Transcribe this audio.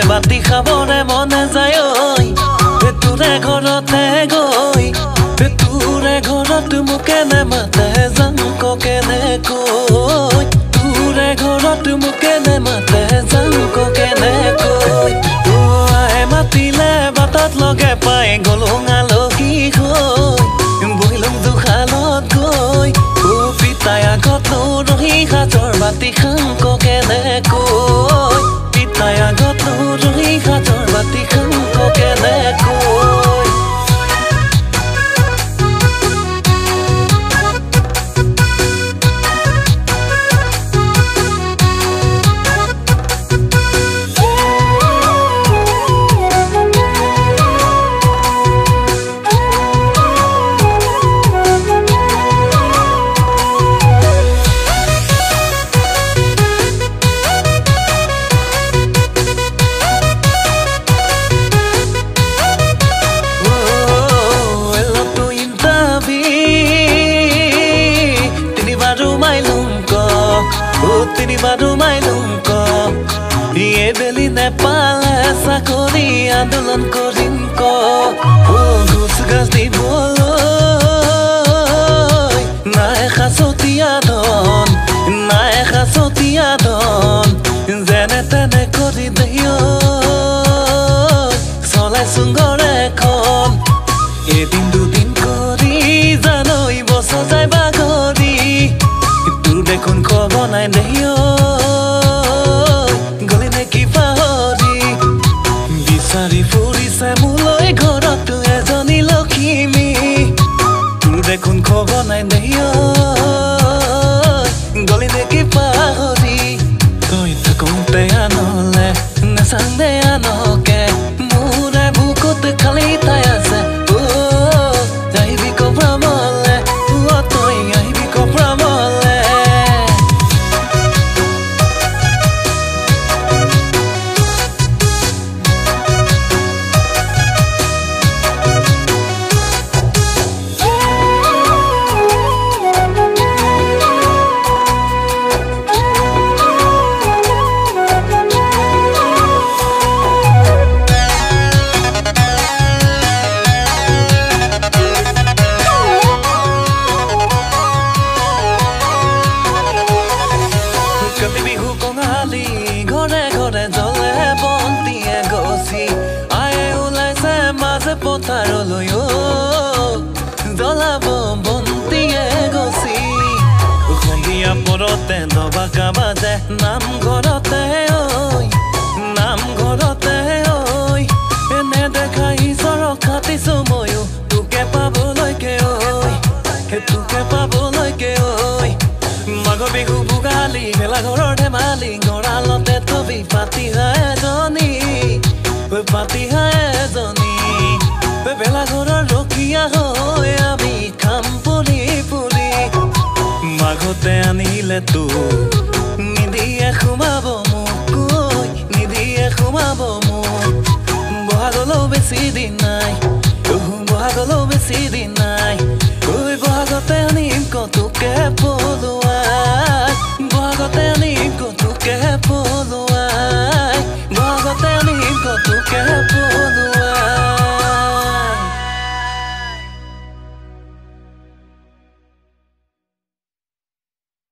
বাতি খাবৰে মনে যায় তোৰে ঘৰতে গৈ তোৰে ঘৰত মোকে নেমাতে জাংক কেনেকৈ তোৰে ঘৰত মোকে নেমাতে জাংক কেনেকৈ আহে মাতিলে বাটত লগে পাই গলো আলহী হৈ বহিলো দুখালত গৈ পিতাই আগত ৰহি সাজৰ বাতি খাংক কেনেকৈ পিতাই আগত ৰহি সাজৰ বাতি খাংক কেনেকৈ তিনিবাৰো মাইলুংক ইয়ে বেলি নেপালে চাকৰি আন্দোলন কৰিমক ঘোচ গাছ দিবলৈ নাই সাঁচতীয়া ধন নাই সাঁচতীয়া ধন যেনে তেনে কৰি দেয় চলাইছোং ঘৰ এখন এদিন দুদিন কৰি জানৈ বছৰ যায় বাগৰি তোৰ দেখোন খবৰ নাই দেয় গলি নেকি পাহৰি বিচাৰি ফুৰিছে মোলৈ ঘৰত এজনী লখিমী তোৰ দেখোন খবৰ নাই দেয় গলি নেকি পাহৰি কৈ থাকোঁতে আনলে নেচান্দে আনকে মোৰে বুকুত খালি ঠাই আছে আহিবি কপ্ৰামলে তই আহিবি কপ্ৰামলে ঘৰে ঘৰে জ্বলে বন্তিয়ে গছি আয়ে ওলাইছে মাজে পথাৰলৈ জ্বলাব বন্তিয়ে গছি সন্ধিয়া পৰতে দবাকা বাজে নামঘৰতে নামঘৰতে এনে দেখাই চৰক খাটিছো ময়ো তোকে পাবলৈকে তোকে পাবলৈকে মাঘ বিহু ভোগালী ভেলাঘৰৰ ধেমালি গঁৰালতে তবি পাতিহা এজনী ভেলাঘৰৰ ৰখীয়া হৈ আমি খাম পুৰি পুৰি মাঘতে আনিলে তো নিদিয়ে সোমাব মোক নিদিয়ে সোমাব মোক বহাগলৈও বেছি দিন নাই বহাগলৈও বেছি দিন নাই